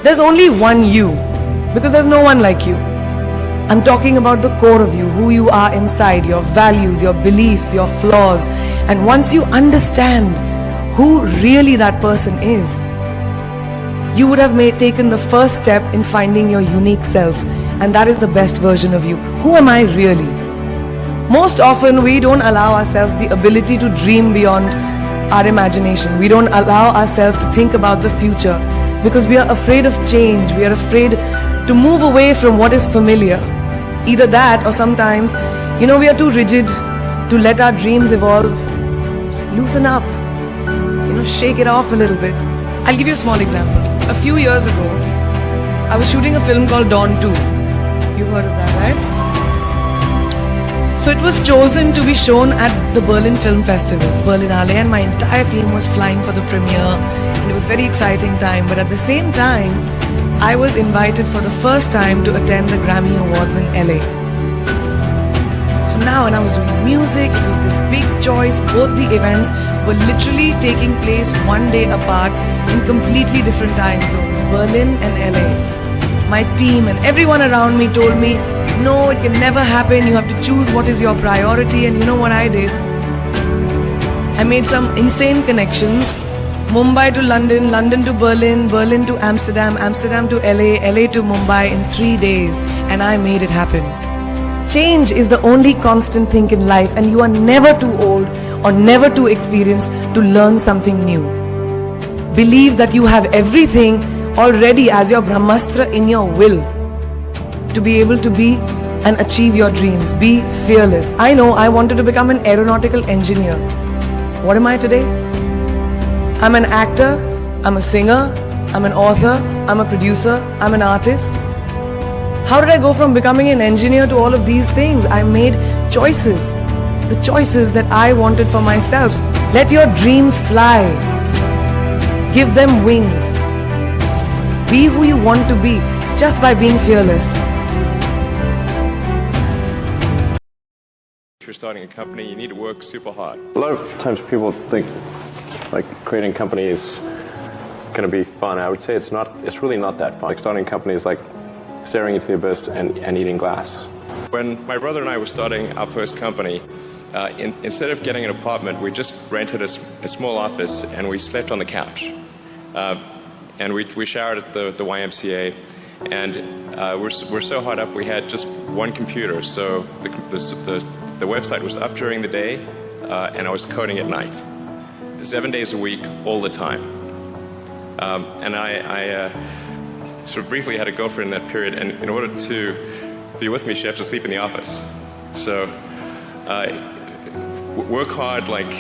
There's only one you, because there's no one like you. I'm talking about the core of you, who you are inside, your values, your beliefs, your flaws. And once you understand who really that person is, you would have taken the first step in finding your unique self. And that is the best version of you. Who am I really? Most often we don't allow ourselves the ability to dream beyond our imagination. We don't allow ourselves to think about the future because we are afraid of change. We are afraid to move away from what is familiar. Either that or sometimes, we are too rigid to let our dreams evolve. Loosen up, shake it off a little bit. I'll give you a small example. A few years ago, I was shooting a film called Dawn 2. You've heard of that, right? So it was chosen to be shown at the Berlin Film Festival, Berlinale, and my entire team was flying for the premiere, and it was a very exciting time. But at the same time, I was invited for the first time to attend the Grammy Awards in LA. So now when I was doing music, it was this big choice. Both the events were literally taking place one day apart in completely different time zones, Berlin and LA. My team and everyone around me told me, no, it can never happen. You have to choose what is your priority. And you know what I did? I made some insane connections. Mumbai to London, London to Berlin, Berlin to Amsterdam, Amsterdam to LA, LA to Mumbai in 3 days. And I made it happen. Change is the only constant thing in life, and you are never too old or never too experienced to learn something new. Believe that you have everything already as your Brahmastra in your will to be able to be and achieve your dreams. Be fearless. I know I wanted to become an aeronautical engineer. What am I today? I'm an actor, I'm a singer, I'm an author, I'm a producer, I'm an artist. How did I go from becoming an engineer to all of these things? I made choices. The choices that I wanted for myself. Let your dreams fly. Give them wings. Be who you want to be just by being fearless. If you're starting a company, you need to work super hard. A lot of times people think like creating a company is going to be fun. I would say it's not. It's really not that fun. Like starting a company is like staring into the abyss and eating glass. When my brother and I were starting our first company, instead of getting an apartment, we just rented a small office and we slept on the couch. And we showered at the YMCA, and we're so hot up we had just one computer. So the website was up during the day, and I was coding at night, 7 days a week, all the time. And I sort of briefly had a girlfriend in that period, and in order to be with me, she had to sleep in the office. So work hard, like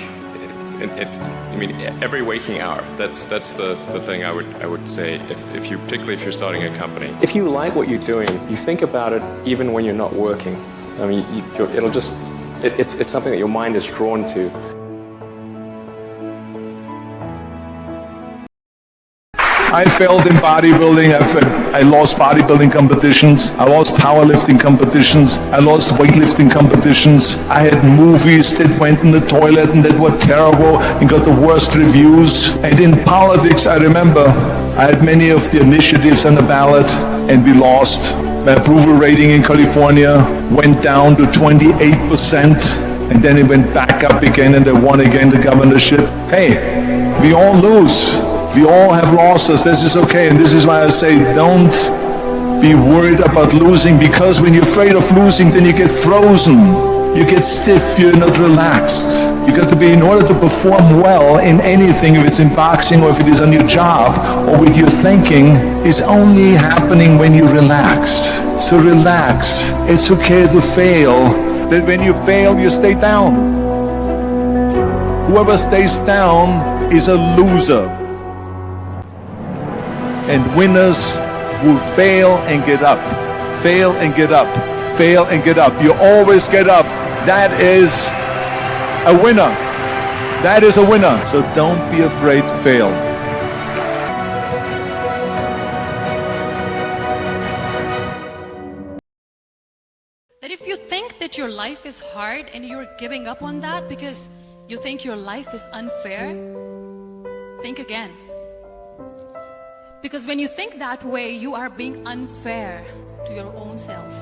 every waking hour. That's the thing I would say. Particularly if you're starting a company. If you like what you're doing, you think about it even when you're not working. I mean, it's something that your mind is drawn to. I failed in bodybuilding. I lost bodybuilding competitions. I lost powerlifting competitions. I lost weightlifting competitions. I had movies that went in the toilet and that were terrible and got the worst reviews. And in politics, I remember I had many of the initiatives on the ballot and we lost. My approval rating in California went down to 28%, and then it went back up again and I won again the governorship. Hey, we all lose. We all have losses. This is okay, and this is why I say don't be worried about losing, because when you're afraid of losing, then you get frozen. You get stiff, you're not relaxed. You got to be, in order to perform well in anything, if it's in boxing or if it is on your job or with your thinking, is only happening when you relax. So relax. It's okay to fail. That when you fail, you stay down. Whoever stays down is a loser. And winners will fail and get up, fail and get up, fail and get up. You always get up. That is a winner. That is a winner. So don't be afraid to fail. That if you think that your life is hard and you're giving up on that because you think your life is unfair, think again. Because when you think that way, you are being unfair to your own self.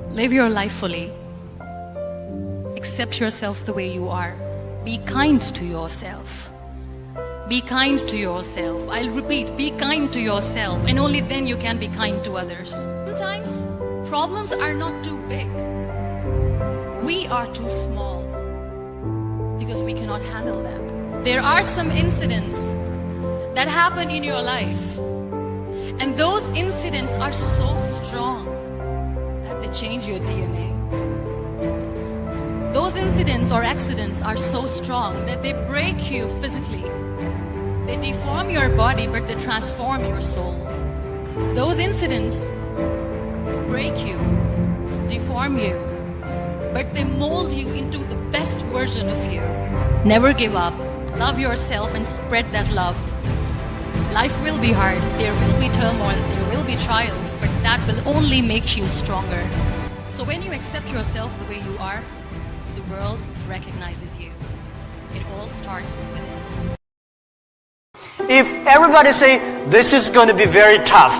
Live your life fully. Accept yourself the way you are. Be kind to yourself. Be kind to yourself. I'll repeat, be kind to yourself, and only then you can be kind to others. Sometimes problems are not too big. We are too small because we cannot handle them. There are some incidents that happen in your life, and those incidents are so strong that they change your DNA. Those incidents or accidents are so strong that they break you physically. They deform your body, but they transform your soul. Those incidents break you, deform you, but they mold you into the best version of you. Never give up. Love yourself and spread that love. Life will be hard. There will be turmoils. There will be trials, but that will only make you stronger. So when you accept yourself the way you are, the world recognizes you. It all starts within. If everybody say this is going to be very tough,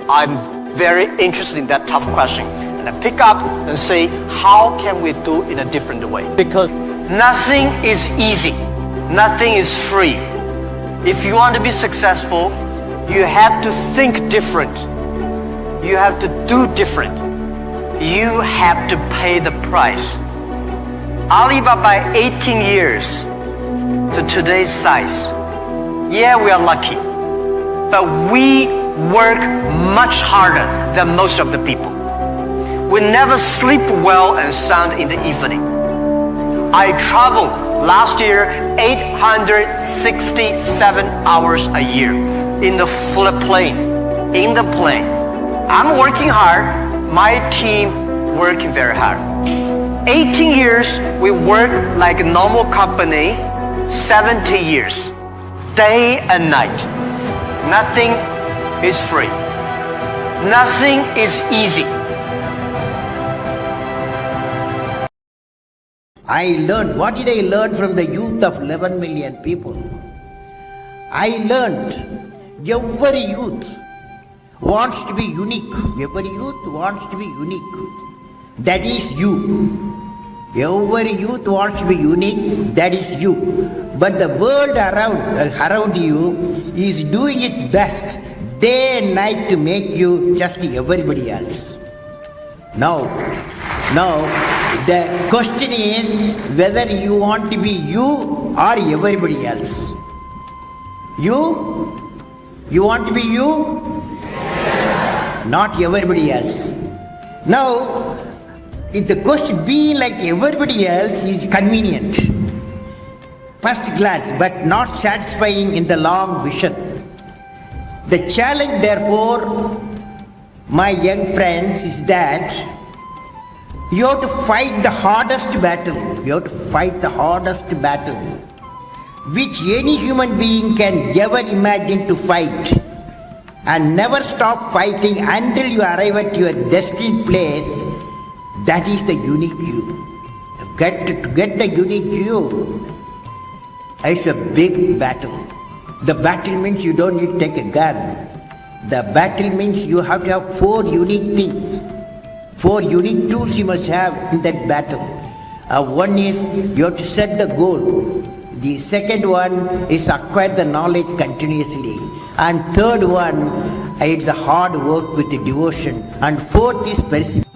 I'm very interested in that tough question. And I pick up and say, how can we do in a different way? Because nothing is easy. Nothing is free. If you want to be successful, you have to think different. You have to do different. You have to pay the price. Alibaba 18 years to today's size. Yeah, we are lucky, but we work much harder than most of the people. We never sleep well and sound in the evening. I traveled last year 867 hours a year in the plane. I'm working hard, my team working very hard. 18 years we work like a normal company, 70 years. Day and night. Nothing is free. Nothing is easy. I learned, what did I learn from the youth of 11 million people? I learned every youth wants to be unique. Every youth wants to be unique. That is you. Every youth wants to be unique, that is you. But the world around you is doing its best day and night to make you just everybody else. Now the question is whether you want to be you or everybody else. You want to be you? Not everybody else. Now, if the question being like everybody else is convenient, first glance, but not satisfying in the long vision. The challenge, therefore, my young friends, is that you have to fight the hardest battle. You have to fight the hardest battle, which any human being can ever imagine to fight, and never stop fighting until you arrive at your destined place. That is the unique you. To get the unique you, it's a big battle. The battle means you don't need to take a gun. The battle means you have to have 4 unique things. 4 unique tools you must have in that battle. One is you have to set the goal. The second one is acquire the knowledge continuously. And third one, it's a hard work with the devotion. And fourth is perseverance.